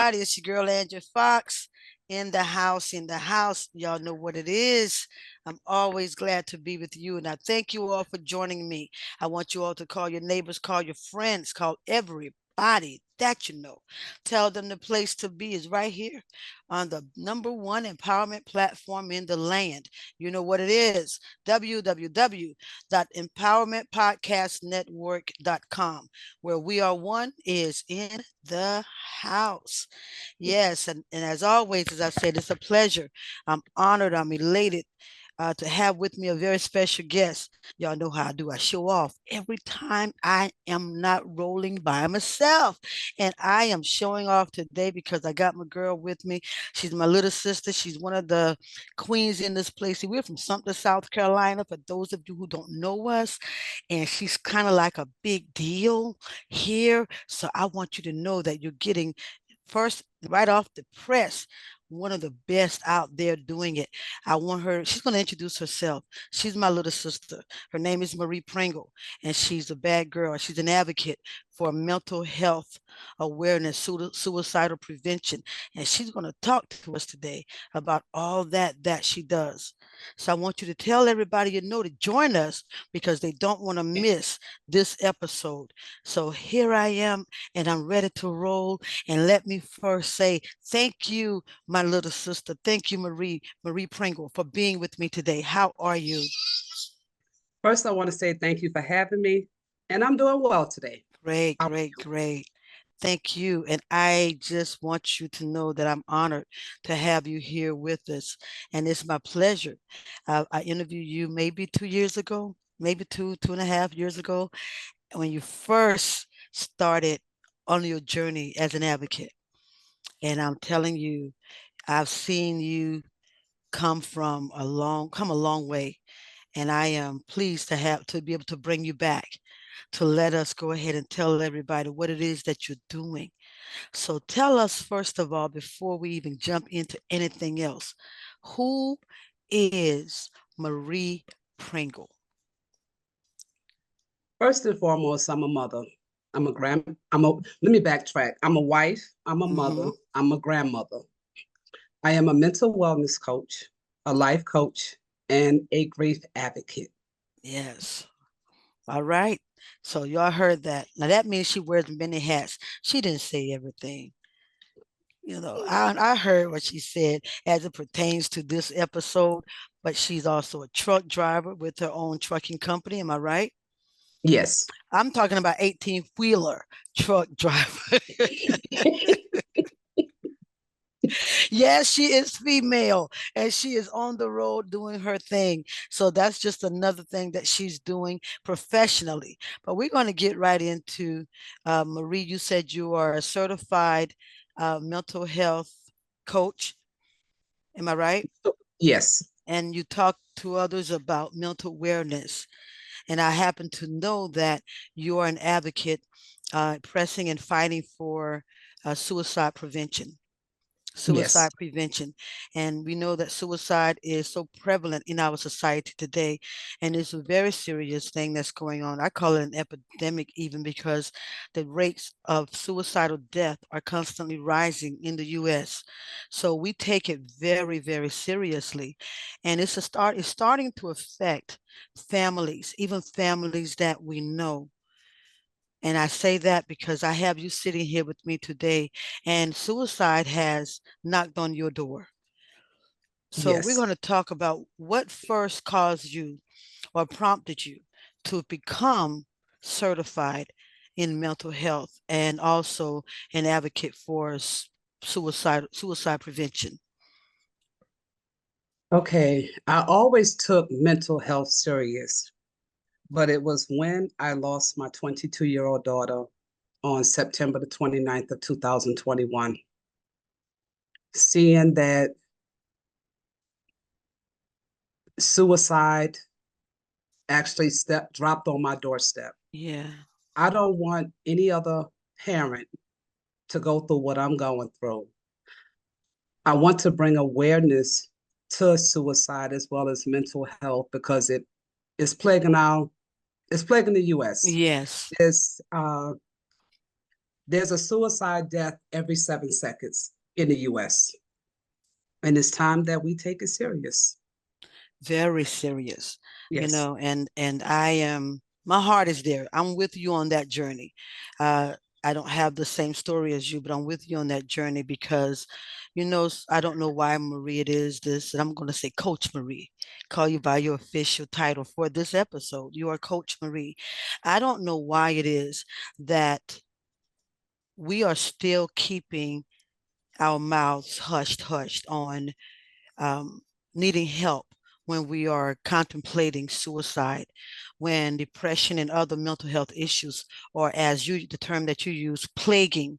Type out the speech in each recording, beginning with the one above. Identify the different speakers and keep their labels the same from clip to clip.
Speaker 1: everybody. It's your girl, Andrew Fox, in the house, in the house. Y'all know what it is. I'm always glad to be with you. And I thank you all for joining me. I want you all to call your neighbors, call your friends, call everybody that you know. Tell them the place to be is right here on the number one empowerment platform in the land. You know what it is, www.empowermentpodcastnetwork.com, where we are one is in the house. Yes, and as always, as I said, it's a pleasure. I'm honored, I'm elated to have with me a very special guest. Y'all know how I do. I show off every time I am not rolling by myself. And I am showing off today because I got my girl with me. She's my little sister. She's one of the queens in this place. We're from Sumter, South Carolina, for those of you who don't know us. And she's kind of like a big deal here. So I want you to know that you're getting first right off the press one of the best out there doing it. I want her, she's going to introduce herself. She's my little sister. Her name is Marie Pringle, and she's a bad girl. She's an advocate for mental health awareness, suicidal prevention. And she's going to talk to us today about all that she does. So I want you to tell everybody you know to join us because they don't want to miss this episode. So here I am, and I'm ready to roll. And let me first say thank you, my little sister. Thank you, Marie Pringle, for being with me today. How are you?
Speaker 2: First, I want to say thank you for having me, and I'm doing well today.
Speaker 1: Great,
Speaker 2: How are
Speaker 1: great,
Speaker 2: you?
Speaker 1: great. Thank you. And I just want you to know that I'm honored to have you here with us. And it's my pleasure. I interviewed you maybe 2 years ago, maybe 2.5 years ago, when you first started on your journey as an advocate. And I'm telling you, I've seen you come a long way. And I am pleased to be able to bring you back to let us go ahead and tell everybody what it is that you're doing. So tell us, first of all, before we even jump into anything else, who is Marie Pringle?
Speaker 2: First and foremost, I'm a mother. Let me backtrack. I'm a wife, I'm a
Speaker 1: Mm-hmm.
Speaker 2: mother, I'm a grandmother. I am a mental wellness coach, a life coach, and a grief advocate.
Speaker 1: Yes. All right. So y'all heard that. Now that means she wears many hats. She didn't say everything. I heard what she said as it pertains to this episode, but she's also a truck driver with her own trucking company. Am I right?
Speaker 2: Yes.
Speaker 1: I'm talking about 18 wheeler truck driver. Yes, she is female and she is on the road doing her thing. So that's just another thing that she's doing professionally. But we're going to get right into Marie. You said you are a certified mental health coach. Am I right?
Speaker 2: Yes.
Speaker 1: And you talk to others about mental awareness. And I happen to know that you are an advocate pressing and fighting for suicide prevention.
Speaker 2: Yes.
Speaker 1: Suicide prevention. And we know that suicide is so prevalent in our society today. And it's a very serious thing that's going on. I call it an epidemic, even because the rates of suicidal death are constantly rising in the US. So we take it very, very seriously. And it's starting to affect families, even families that we know. And I say that because I have you sitting here with me today, and suicide has knocked on your door. So we're
Speaker 2: Yes.
Speaker 1: going to talk about what first caused you or prompted you to become certified in mental health and also an advocate for suicide prevention.
Speaker 2: Okay. I always took mental health serious, but it was when I lost my 22-year-old daughter on September the 29th of 2021. Seeing that suicide actually dropped on my doorstep.
Speaker 1: Yeah.
Speaker 2: I don't want any other parent to go through what I'm going through. I want to bring awareness to suicide as well as mental health because it is plaguing the US.
Speaker 1: Yes.
Speaker 2: It's There's a suicide death every 7 seconds in the US. And it's time that we take it serious.
Speaker 1: Very serious,
Speaker 2: Yes.
Speaker 1: and I am, my heart is there. I'm with you on that journey. uh I don't have the same story as you, but I'm with you on that journey because I don't know why Marie it is this, and I'm going to say Coach Marie, call you by your official title for this episode. You are Coach Marie. I don't know why it is that we are still keeping our mouths hushed on um, needing help when we are contemplating suicide, when depression and other mental health issues, or as you, the term that you use, plaguing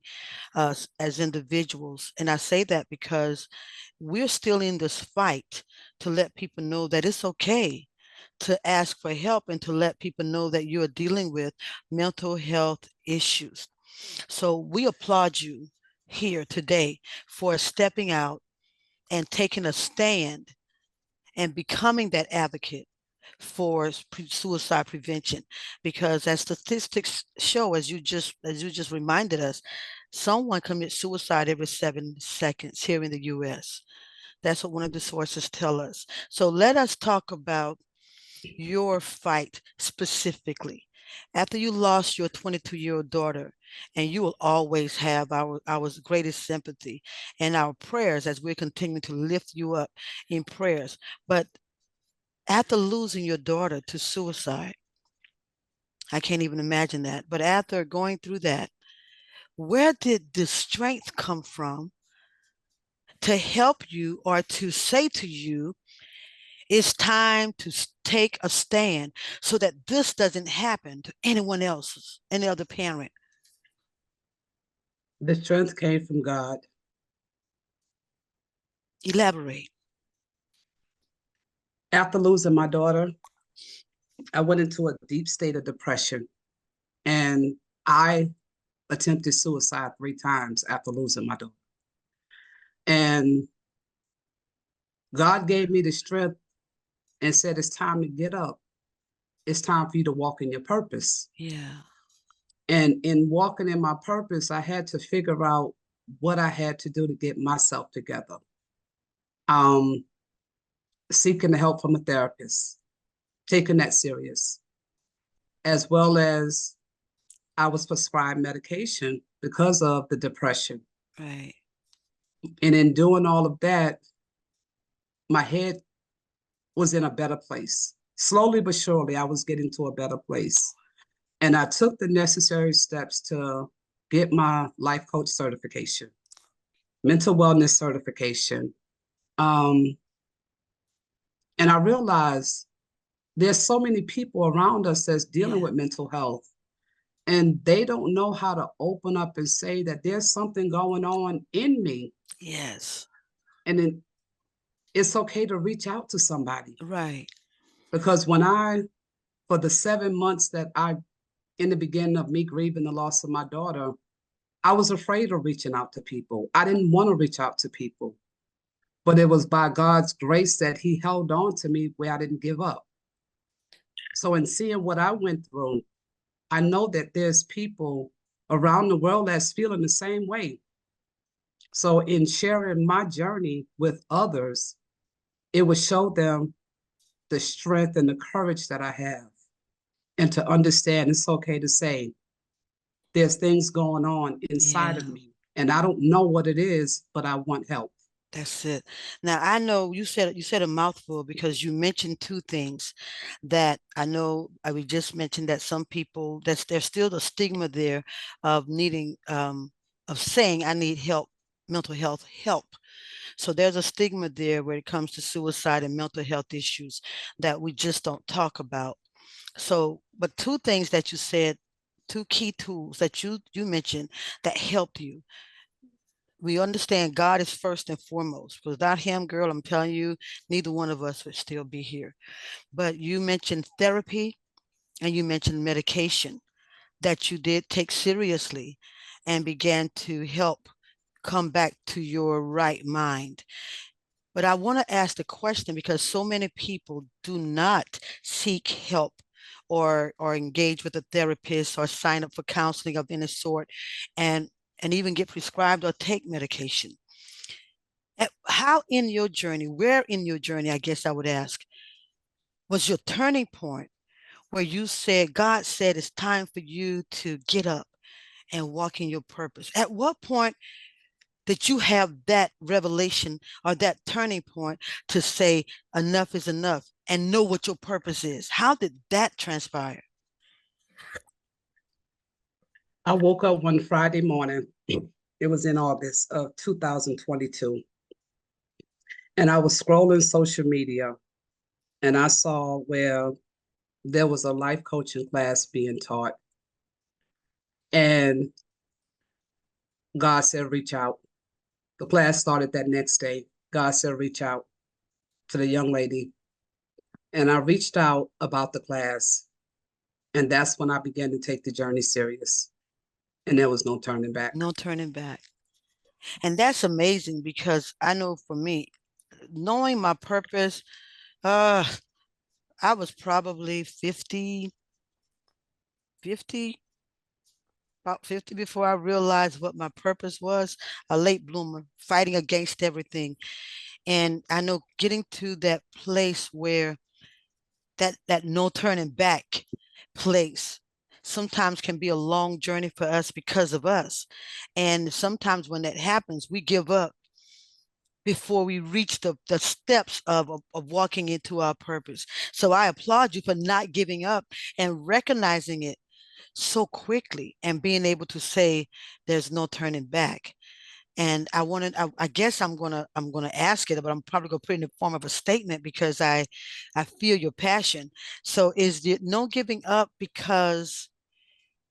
Speaker 1: us as individuals. And I say that because we're still in this fight to let people know that it's okay to ask for help and to let people know that you are dealing with mental health issues. So we applaud you here today for stepping out and taking a stand and becoming that advocate for suicide prevention, because as statistics show, as you just reminded us, someone commits suicide every 7 seconds here in the US. That's what one of the sources tell us. So let us talk about your fight specifically. After you lost your 22-year-old daughter, and you will always have our greatest sympathy and our prayers as we continue to lift you up in prayers. But after losing your daughter to suicide, I can't even imagine that. But after going through that, where did the strength come from to help you or to say to you, it's time to take a stand so that this doesn't happen to anyone else, any other parent?
Speaker 2: The strength came from God.
Speaker 1: Elaborate.
Speaker 2: After losing my daughter, I went into a deep state of depression, and I attempted suicide 3 times after losing my daughter. And God gave me the strength and said, it's time to get up. It's time for you to walk in your purpose.
Speaker 1: Yeah.
Speaker 2: And in walking in my purpose, I had to figure out what I had to do to get myself together. Um, Seeking the help from a therapist, taking that serious, as well as I was prescribed medication because of the depression.
Speaker 1: Right.
Speaker 2: And in doing all of that, my head was in a better place. Slowly but surely, I was getting to a better place. And I took the necessary steps to get my life coach certification, mental wellness certification. Um, and I realized there's so many people around us that's dealing
Speaker 1: Yeah.
Speaker 2: with mental health, and they don't know how to open up and say that there's something going on in me.
Speaker 1: Yes.
Speaker 2: And then it's okay to reach out to somebody.
Speaker 1: Right.
Speaker 2: Because for the 7 months that in the beginning of me grieving the loss of my daughter, I was afraid of reaching out to people. I didn't want to reach out to people, but it was by God's grace that He held on to me where I didn't give up. So, in seeing what I went through, I know that there's people around the world that's feeling the same way. So, in sharing my journey with others, it would show them the strength and the courage that I have, and to understand it's okay to say, there's things going on inside of
Speaker 1: Yeah.
Speaker 2: me, and I don't know what it is, but I want help.
Speaker 1: That's it. Now I know you said a mouthful because you mentioned two things that I know. We just mentioned that some people, that's there's still the stigma there of needing of saying I need help, mental health help. So there's a stigma there when it comes to suicide and mental health issues that we just don't talk about. So, but two things that you said, two key tools that you mentioned that helped you. We understand God is first and foremost. Without him, girl, I'm telling you, neither one of us would still be here. But you mentioned therapy and you mentioned medication that you did take seriously and began to help come back to your right mind. But I want to ask the question because so many people do not seek help or engage with a therapist or sign up for counseling of any sort, and even get prescribed or take medication. How in your journey, where in your journey, I guess I would ask, was your turning point where you said, God said it's time for you to get up and walk in your purpose? At what point did you have that revelation or that turning point to say enough is enough and know what your purpose is? How did that transpire?
Speaker 2: I woke up one Friday morning. It was in August of 2022. And I was scrolling social media and I saw where there was a life coaching class being taught. And God said, reach out. The class started that next day. God said, reach out to the young lady. And I reached out about the class. And that's when I began to take the journey serious. And there was no turning back.
Speaker 1: No turning back. And that's amazing because I know for me, knowing my purpose, uh, I was probably 50, about 50 before I realized what my purpose was, a late bloomer, fighting against everything. And I know getting to that place where that no turning back place sometimes can be a long journey for us because of us. And sometimes when that happens, we give up before we reach the steps of walking into our purpose. So I applaud you for not giving up and recognizing it so quickly and being able to say there's no turning back. And I guess I'm gonna ask it, but I'm probably gonna put it in the form of a statement because I feel your passion. So is it no giving up because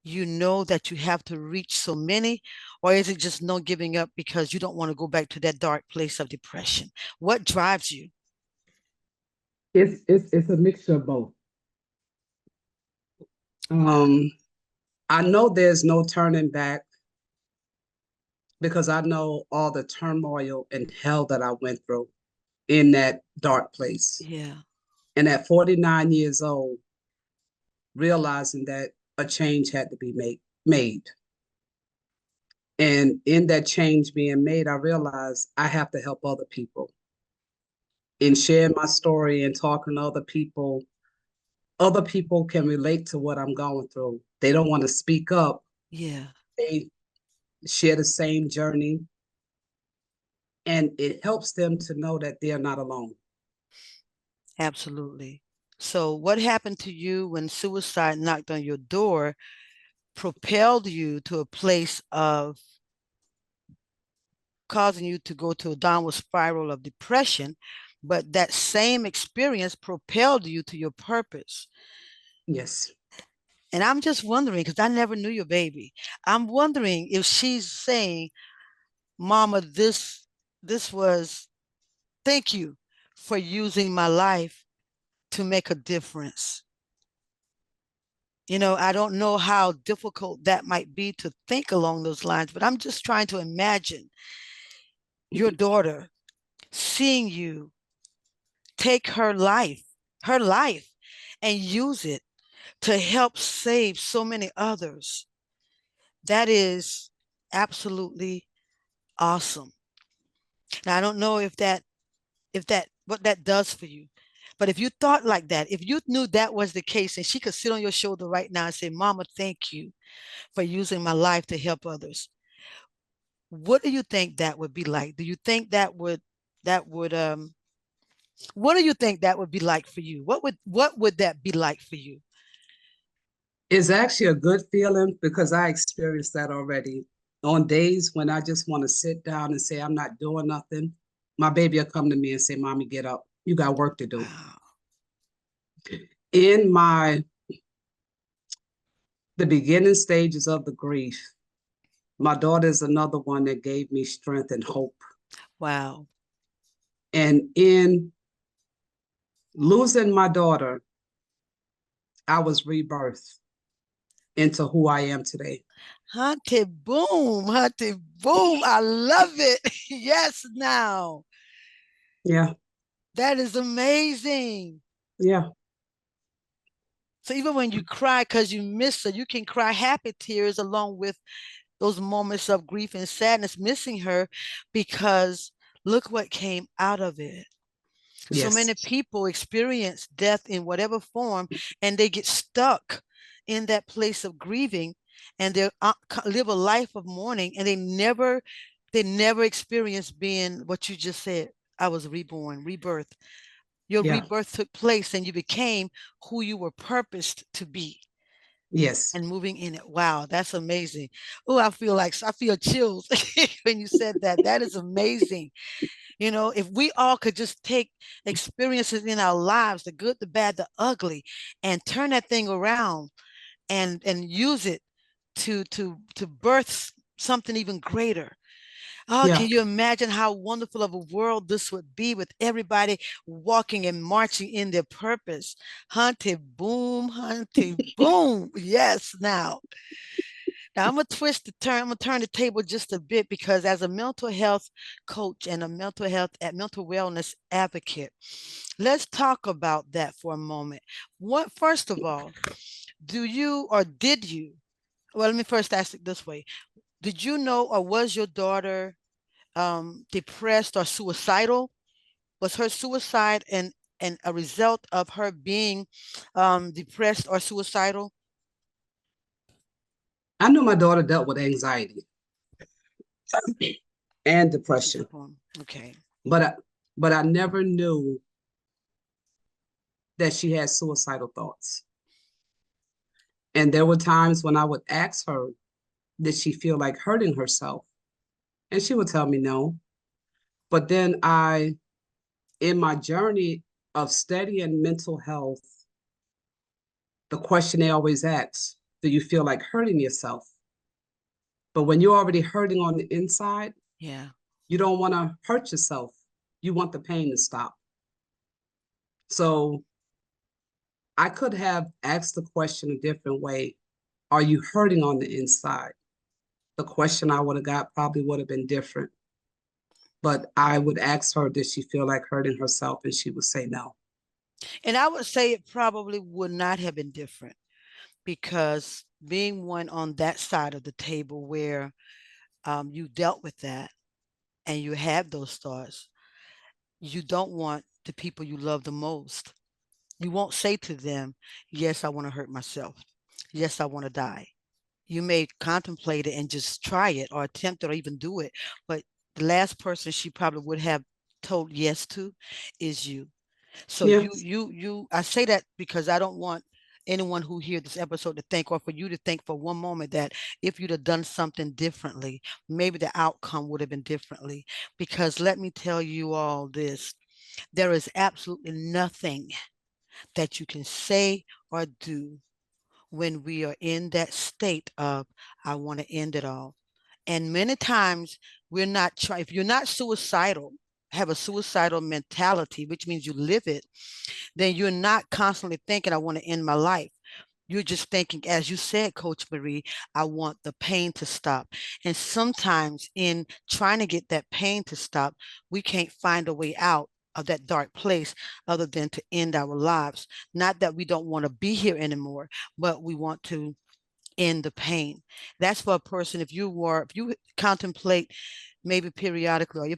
Speaker 1: you know that you have to reach so many, or is it just no giving up because you don't want to go back to that dark place of depression? What drives you?
Speaker 2: It's a mixture of both. Um, I know there's no turning back because I know all the turmoil and hell that I went through in that dark place.
Speaker 1: Yeah,
Speaker 2: And at 49 years old, realizing that a change had to be made. And in that change being made, I realized I have to help other people. In sharing my story and talking to other people can relate to what I'm going through. They don't want to speak up.
Speaker 1: yeah,
Speaker 2: They share the same journey, and it helps them to know that they're not alone.
Speaker 1: absolutely. So what happened to you when suicide knocked on your door propelled you to a place of causing you to go to a downward spiral of depression, but that same experience propelled you to your purpose?
Speaker 2: Yes.
Speaker 1: And I'm just wondering, because I never knew your baby. I'm wondering if she's saying, Mama, this was thank you for using my life to make a difference. I don't know how difficult that might be to think along those lines, but I'm just trying to imagine your daughter seeing you take her life, and use it to help save so many others. That is absolutely awesome. Now, I don't know if that what that does for you. But if you thought like that, if you knew that was the case and she could sit on your shoulder right now and say, Mama, thank you for using my life to help others, what do you think that would be like? Do you think that would what do you think that would be like for you? What would that be like for you?
Speaker 2: It's actually a good feeling because I experienced that already. On days when I just want to sit down and say, I'm not doing nothing, my baby will come to me and say, Mommy, get up. You got work to do.
Speaker 1: Wow.
Speaker 2: In the beginning stages of the grief, my daughter is another one that gave me strength and hope.
Speaker 1: Wow.
Speaker 2: And in losing my daughter, I was rebirthed into who I am today.
Speaker 1: Hunty boom, hunty boom. I love it. Yes, now.
Speaker 2: Yeah,
Speaker 1: That is amazing.
Speaker 2: yeah.
Speaker 1: So even when you cry because you miss her, you can cry happy tears along with those moments of grief and sadness missing her, because look what came out of it. So
Speaker 2: Yes.
Speaker 1: many people experience death in whatever form, and they get stuck in that place of grieving, and they live a life of mourning, and they never experience being what you just said. I was reborn, rebirth. Your
Speaker 2: Yeah.
Speaker 1: rebirth took place, and you became who you were purposed to be,
Speaker 2: Yes.
Speaker 1: and moving in it. Wow, that's amazing. Oh, I feel chills when you said that. That is amazing. If we all could just take experiences in our lives, the good, the bad, the ugly, and turn that thing around and use it to birth something even greater. Oh,
Speaker 2: Yeah.
Speaker 1: can you imagine how wonderful of a world this would be with everybody walking and marching in their purpose? Hunty boom. Yes, now I'm gonna I'm gonna turn the table just a bit, because as a mental health coach and a mental wellness advocate, let's talk about that for a moment. What First of all, do you or did you? Well, let me first ask it this way: did you know, or was your daughter depressed or suicidal? Was her suicide and a result of her being depressed or suicidal?
Speaker 2: I knew my daughter dealt with anxiety and depression,
Speaker 1: Okay.
Speaker 2: but I never knew that she had suicidal thoughts. And there were times when I would ask her, did she feel like hurting herself? And she would tell me no. But then in my journey of studying mental health, the question they always ask, do you feel like hurting yourself? But when you're already hurting on the inside,
Speaker 1: Yeah.
Speaker 2: you don't want to hurt yourself. You want the pain to stop. So I could have asked the question a different way. Are you hurting on the inside? The question I would have got probably would have been different. But I would ask her, did she feel like hurting herself? And she would say no.
Speaker 1: And I would say it probably would not have been different, because being one on that side of the table where you dealt with that and you have those thoughts, you don't want the people you love the most. You won't say to them, yes, I want to hurt myself. Yes, I want to die. You may contemplate it and just try it or attempt it or even do it. But the last person she probably would have told yes to is you. So
Speaker 2: Yeah.
Speaker 1: I say that because I don't want anyone who hear this episode to think, or for you to think for one moment, that if you'd have done something differently, maybe the outcome would have been differently. Because let me tell you all this, there is absolutely nothing that you can say or do when we are in that state of, I want to end it all. And many times we're not trying, if you're not suicidal, have a suicidal mentality, which means you live it, then you're not constantly thinking, I want to end my life. You're just thinking, as you said, Coach Marie, I want the pain to stop. And sometimes in trying to get that pain to stop, we can't find a way out of that dark place other than to end our lives. Not that we don't want to be here anymore, but we want to end the pain. That's for a person. If you contemplate, maybe periodically, or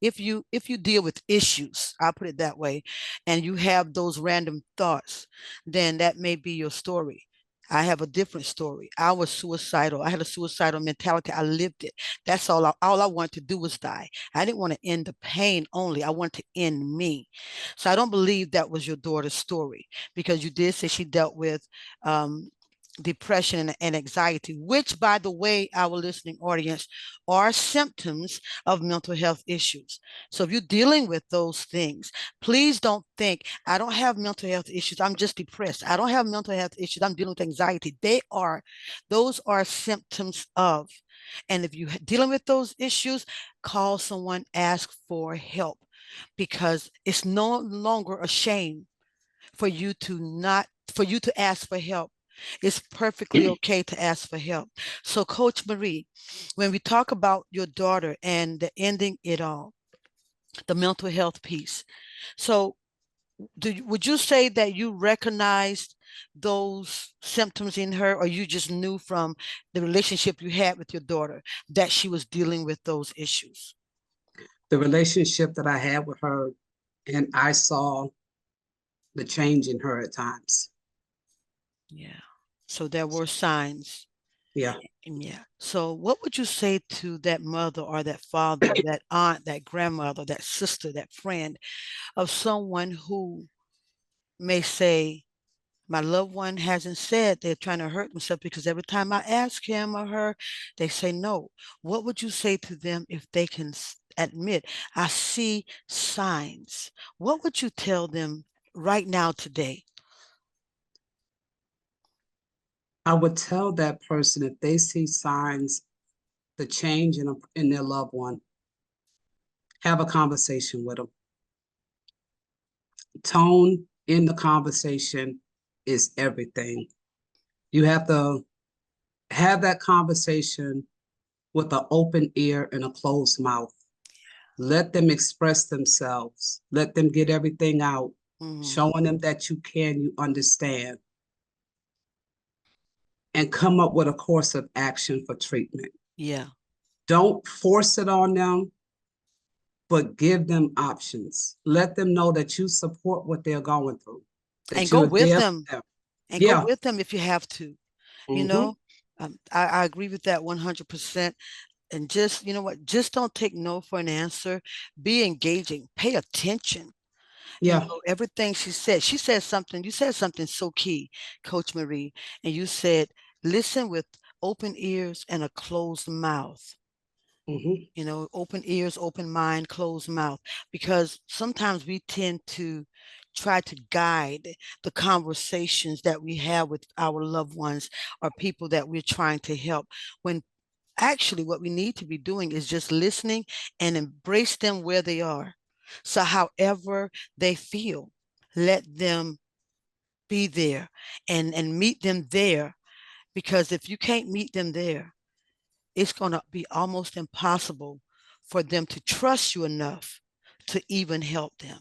Speaker 1: if you deal with issues, I'll put it that way, and you have those random thoughts, then that may be your story. I have a different story. I was suicidal. I had a suicidal mentality. I lived it. That's all I wanted to do was die. I didn't want to end the pain only. I wanted to end me. So I don't believe that was your daughter's story, because you did say she dealt with um, depression and anxiety, which, by the way, our listening audience, are symptoms of mental health issues. So if you're dealing with those things, please don't think, I don't have mental health issues, I'm just depressed. I don't have mental health issues, I'm dealing with anxiety. Those are symptoms of. And if you're dealing with those issues, call someone, ask for help, because it's no longer a shame for you to not for you to ask for help. It's perfectly okay to ask for help. So, Coach Marie, when we talk about your daughter and the ending it all, the mental health piece, so would you say that you recognized those symptoms in her, or you just knew from the relationship you had with your daughter that she was dealing with those issues?
Speaker 2: The relationship that I had with her, and I saw the change in her at times.
Speaker 1: Yeah. So there were signs.
Speaker 2: Yeah.
Speaker 1: Yeah. So what would you say to that mother or that father, that aunt, that grandmother, that sister, that friend of someone who may say, my loved one hasn't said they're trying to hurt themselves because every time I ask him or her, they say no. What would you say to them if they can admit, I see signs? What would you tell them right now today?
Speaker 2: I would tell that person if they see signs, the change in their loved one, have a conversation with them. Tone in the conversation is everything. You have to have that conversation with an open ear and a closed mouth. Let them express themselves. Let them get everything out,
Speaker 1: Mhm.
Speaker 2: showing them that you understand, and come up with a course of action for treatment.
Speaker 1: Yeah.
Speaker 2: Don't force it on them, but give them options. Let them know that you support what they're going through,
Speaker 1: And
Speaker 2: that
Speaker 1: go
Speaker 2: you're
Speaker 1: with
Speaker 2: there
Speaker 1: them,
Speaker 2: for them.
Speaker 1: and go
Speaker 2: Yeah.
Speaker 1: with them if you have to, you
Speaker 2: Mm-hmm.
Speaker 1: know. I agree with that 100%. And just, you know what, just don't take no for an answer. Be engaging, pay attention.
Speaker 2: Yeah.
Speaker 1: Everything she said something, you said something so key, Coach Marie, and you said, listen with open ears and a closed mouth.
Speaker 2: Mm-hmm.
Speaker 1: Open ears, open mind, closed mouth, because sometimes we tend to try to guide the conversations that we have with our loved ones or people that we're trying to help, when actually what we need to be doing is just listening and embrace them where they are. So however they feel, let them be there, and meet them there, because if you can't meet them there, it's going to be almost impossible for them to trust you enough to even help them.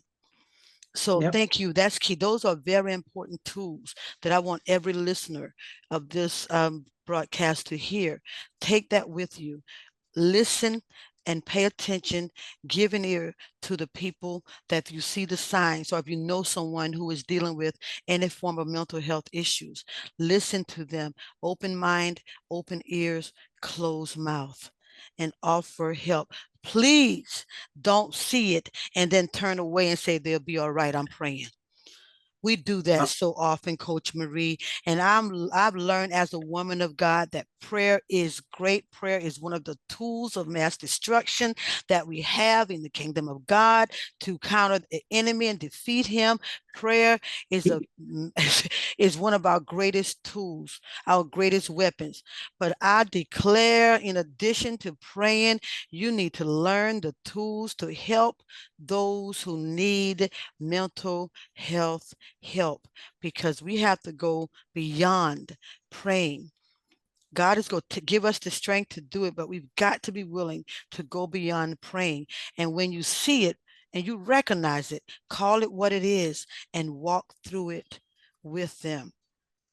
Speaker 1: So
Speaker 2: Yep.
Speaker 1: thank you. That's key. Those are very important tools that I want every listener of this broadcast to hear. Take that with you. Listen and pay attention. Give an ear to the people that you see the signs, or if you know someone who is dealing with any form of mental health issues, listen to them. Open mind, open ears, closed mouth, and offer help. Please don't see it and then turn away and say they'll be all right, I'm praying. We do that
Speaker 2: Uh,
Speaker 1: so often, Coach Marie. And I've learned as a woman of God that prayer is great. Prayer is one of the tools of mass destruction that we have in the kingdom of God to counter the enemy and defeat him. Prayer is a is one of our greatest tools, our greatest weapons. But I declare, in addition to praying, you need to learn the tools to help those who need mental health help, because we have to go beyond praying. God is going to give us the strength to do it, but we've got to be willing to go beyond praying. And when you see it and you recognize it, call it what it is and walk through it with them,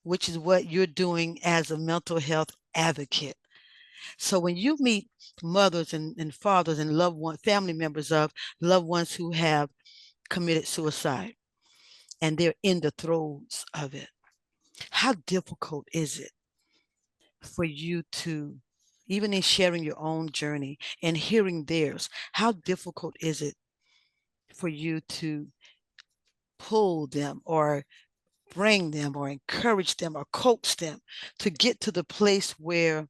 Speaker 1: which is what you're doing as a mental health advocate. So when you meet mothers and fathers and loved ones, family members of loved ones who have committed suicide, and they're in the throes of it, how difficult is it for you to, even in sharing your own journey and hearing theirs, how difficult is it for you to pull them or bring them or encourage them or coax them to get to the place where,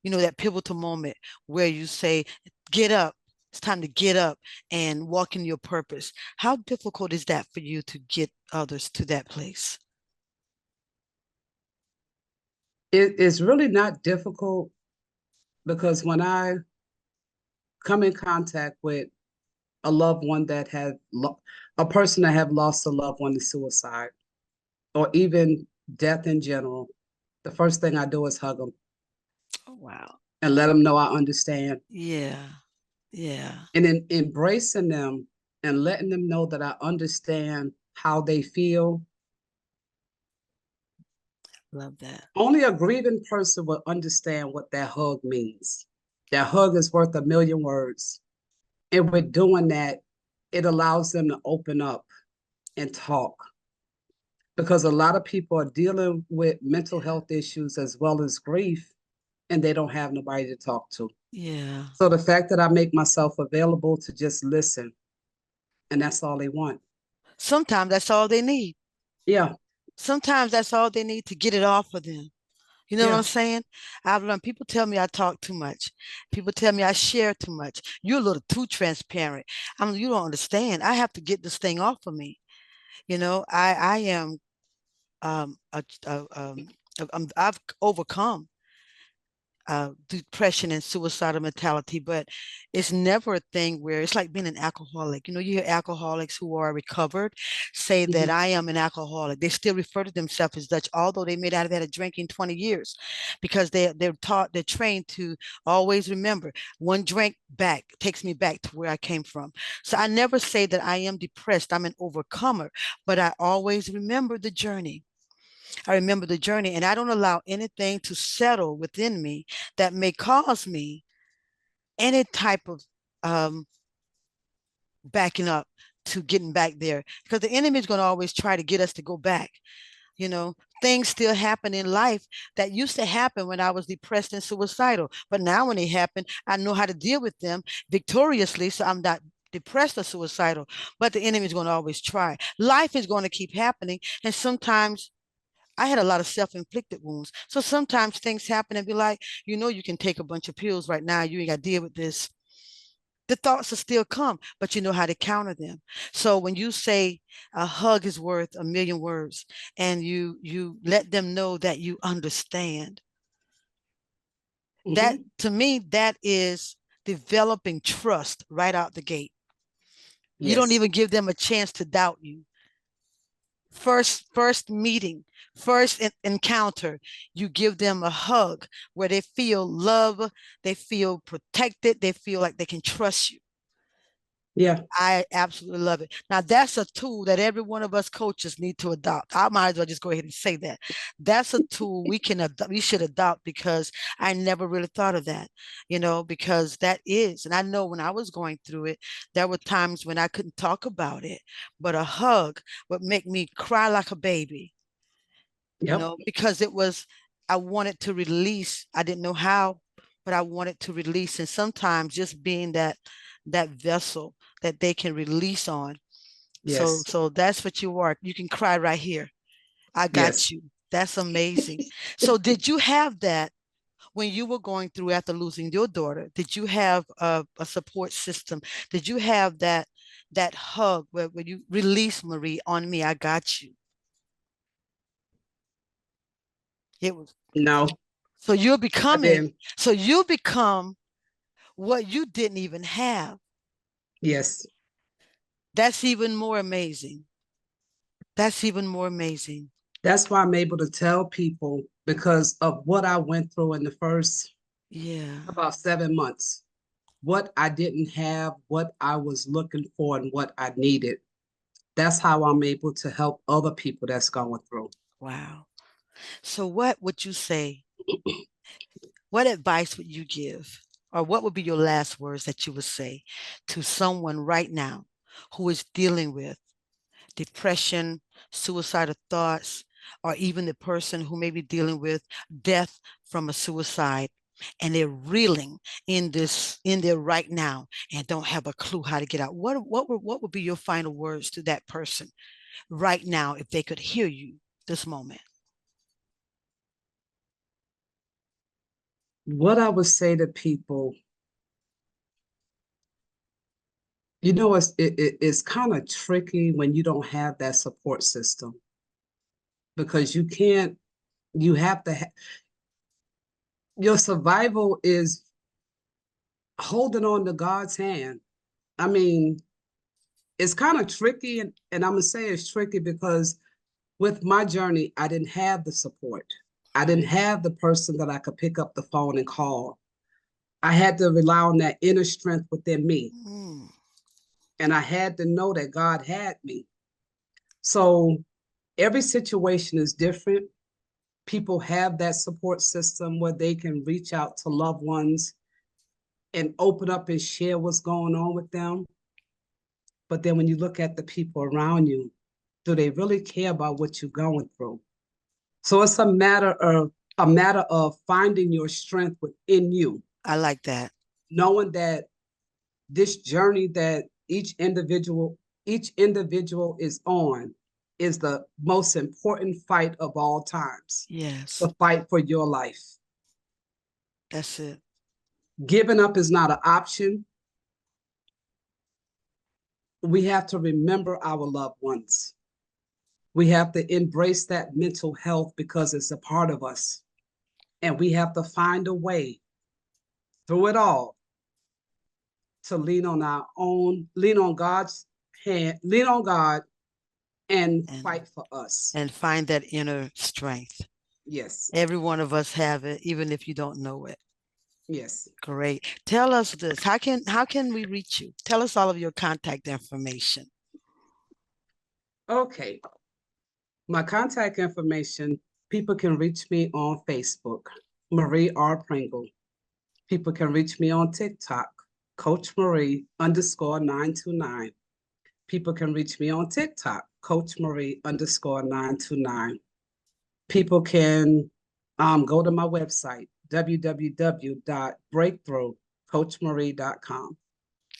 Speaker 1: that pivotal moment where you say, get up, it's time to get up and walk in your purpose? How difficult is that for you to get others to that place?
Speaker 2: it is really not difficult because when I come in contact with a loved one that a person that have lost a loved one to suicide or even death in general, the first thing I do is hug them
Speaker 1: Oh, wow.
Speaker 2: and let them know I understand.
Speaker 1: Yeah. Yeah.
Speaker 2: And in embracing them and letting them know that I understand how they feel,
Speaker 1: Love that.
Speaker 2: Only a grieving person will understand what that hug means. That hug is worth a million words. And with doing that, it allows them to open up and talk, because a lot of people are dealing with mental health issues as well as grief, and they don't have nobody to talk to.
Speaker 1: Yeah.
Speaker 2: So the fact that I make myself available to just listen, and that's all they want.
Speaker 1: Sometimes that's all they need.
Speaker 2: Yeah,
Speaker 1: Sometimes that's all they need to get it off of them. You know what I'm
Speaker 2: yeah.
Speaker 1: saying? I've learned people tell me I talk too much. People tell me I share too much. You're a little too transparent. You don't understand. I have to get this thing off of me. I am I've overcome depression and suicidal mentality, but it's never a thing where it's like being an alcoholic. You hear alcoholics who are recovered say that
Speaker 2: Mhm.
Speaker 1: I am an alcoholic. They still refer to themselves as Dutch, although they may not have had a drinking 20 years, because they're trained to always remember one drink back takes me back to where I came from. So I never say that I am depressed. I'm an overcomer, but I always remember the journey. I remember the journey, and I don't allow anything to settle within me that may cause me any type of um, backing up to getting back there, because the enemy is going to always try to get us to go back. You know, things still happen in life that used to happen when I was depressed and suicidal, but now when they happen, I know how to deal with them victoriously. So I'm not depressed or suicidal, but the enemy is going to always try. Life is going to keep happening, and sometimes I had a lot of self-inflicted wounds. So sometimes things happen and be like, you can take a bunch of pills right now. You ain't got to deal with this. The thoughts will still come, but you know how to counter them. So when you say a hug is worth a million words, and you let them know that you understand, that
Speaker 2: Mhm.
Speaker 1: to me, that is developing trust right out the gate. You don't
Speaker 2: Yes.
Speaker 1: even give them a chance to doubt you. First meeting, first encounter, you give them a hug where they feel love, they feel protected, they feel like they can trust you.
Speaker 2: Yeah.
Speaker 1: I absolutely love it. Now that's a tool that every one of us coaches need to adopt. I might as well just go ahead and say that. That's a tool we should adopt, because I never really thought of that, because that is, and I know when I was going through it, there were times when I couldn't talk about it, but a hug would make me cry like a baby,
Speaker 2: Yep.
Speaker 1: because I wanted to release. I didn't know how, but I wanted to release. And sometimes just being that vessel that they can release on. So
Speaker 2: Yes.
Speaker 1: so that's what you are. You can cry right here. I got
Speaker 2: Yes.
Speaker 1: you. That's amazing. So did you have that when you were going through after losing your daughter? Did you have a support system? Did you have that hug where you release Marie on me? I got you. It was
Speaker 2: No,
Speaker 1: so you're
Speaker 2: I
Speaker 1: becoming,
Speaker 2: didn't.
Speaker 1: so you become what you didn't even have.
Speaker 2: Yes.
Speaker 1: That's even more amazing. That's even more amazing.
Speaker 2: That's why I'm able to tell people, because of what I went through in the first
Speaker 1: Yeah.
Speaker 2: about 7 months, what I didn't have, what I was looking for, and what I needed. That's how I'm able to help other people that's going through.
Speaker 1: Wow. So what would you say? What advice would you give? Or what would be your last words that you would say to someone right now who is dealing with depression, suicidal thoughts, or even the person who may be dealing with death from a suicide, and they're reeling in there right now and don't have a clue how to get out? What would be your final words to that person right now if they could hear you this moment?
Speaker 2: What I would say to people, it's kind of tricky when you don't have that support system, because you can't, you have to, your survival is holding on to God's hand. I mean, it's kind of tricky, and I'm gonna say it's tricky because with my journey, I didn't have the support. I didn't have the person that I could pick up the phone and call. I had to rely on that inner strength within me.
Speaker 1: Mm,
Speaker 2: And I had to know that God had me. So every situation is different. People have that support system where they can reach out to loved ones and open up and share what's going on with them. But then when you look at the people around you, do they really care about what you're going through? So it's a matter of finding your strength within you,
Speaker 1: I like that.
Speaker 2: knowing that this journey that each individual is on is the most important fight of all times,
Speaker 1: Yes,
Speaker 2: the fight for your life.
Speaker 1: that's it.
Speaker 2: Giving up is not an option. We have to remember our loved ones. We have to embrace that mental health because it's a part of us. And we have to find a way through it all to lean on God's hand, lean on God and
Speaker 1: And
Speaker 2: fight for us.
Speaker 1: and find that inner strength.
Speaker 2: Yes,
Speaker 1: Every one of us have it, even if you don't know it.
Speaker 2: yes.
Speaker 1: Great. Tell us this. How can we reach you? Tell us all of your contact information.
Speaker 2: Okay. My contact information, people can reach me on Facebook, Marie R. Pringle. People can reach me on TikTok, Coach Marie underscore 929. People can reach me on TikTok, Coach Marie underscore 929. People can go to my website, www.breakthroughcoachmarie.com.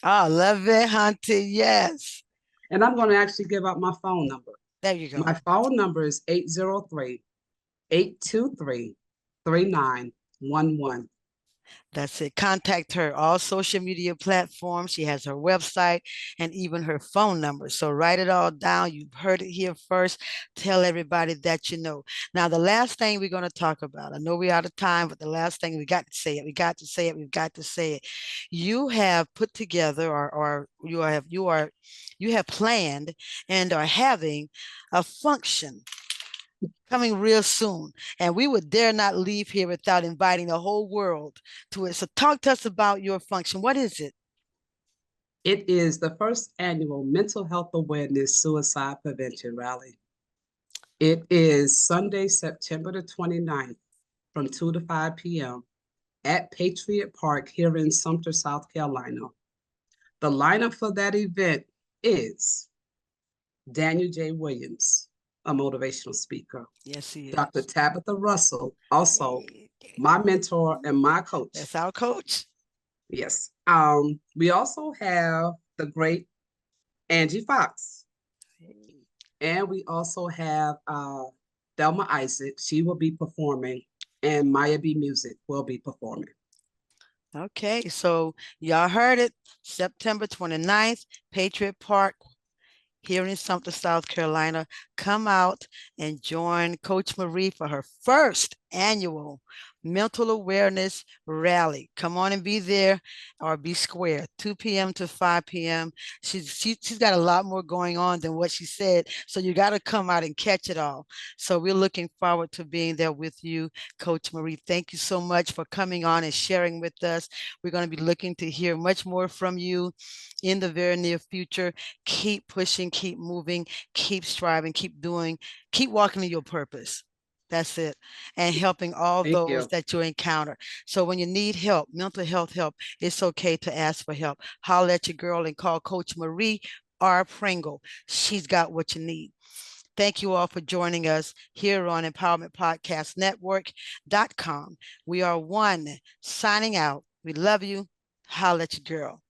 Speaker 1: Oh, love it, Hunter. Yes.
Speaker 2: And I'm going to actually give out my phone number.
Speaker 1: There you go.
Speaker 2: My phone number is 803-823-3911.
Speaker 1: That's it. Contact her. All social media platforms. She has her website and even her phone number. So write it all down. You've heard it here first. Tell everybody that you know. Now, the last thing we're going to talk about, I know we're out of time, but the last thing we got to say it. We got to say it. We've got to say it. You have put together, or you have planned and are having a function coming real soon. And we would dare not leave here without inviting the whole world to it. So talk to us about your function. What is it?
Speaker 2: It is the first annual Mental Health Awareness Suicide Prevention Rally. It is Sunday, September the 29th from 2 to 5 p.m. at Patriot Park here in Sumter, South Carolina. The lineup for that event is Daniel J. Williams, a motivational speaker,
Speaker 1: Yes, he
Speaker 2: Dr.
Speaker 1: is.
Speaker 2: Tabitha Russell, also my mentor and my coach.
Speaker 1: That's our coach.
Speaker 2: Yes. We also have the great Angie Fox, and we also have Thelma Isaac. She will be performing, and Maya B. Music will be performing.
Speaker 1: Okay, so y'all heard it. September 29th, Patriot Park, here in Sumter, South Carolina. Come out and join Coach Marie for her first annual mental awareness rally. Come on and be there or be square, 2 p.m. to 5 p.m. She's got a lot more going on than what she said. So you got to come out and catch it all. So we're looking forward to being there with you, Coach Marie. Thank you so much for coming on and sharing with us. We're going to be looking to hear much more from you in the very near future. Keep pushing, keep moving, keep striving, keep doing, keep walking in your purpose. That's it. And helping all
Speaker 2: Thank
Speaker 1: those
Speaker 2: you.
Speaker 1: that you encounter. So when you need help, mental health help, it's okay to ask for help. Holler at your girl and call Coach Marie R. Pringle. She's got what you need. Thank you all for joining us here on Empowerment Podcast Network.com. We are one signing out. We love you. Holler at your girl.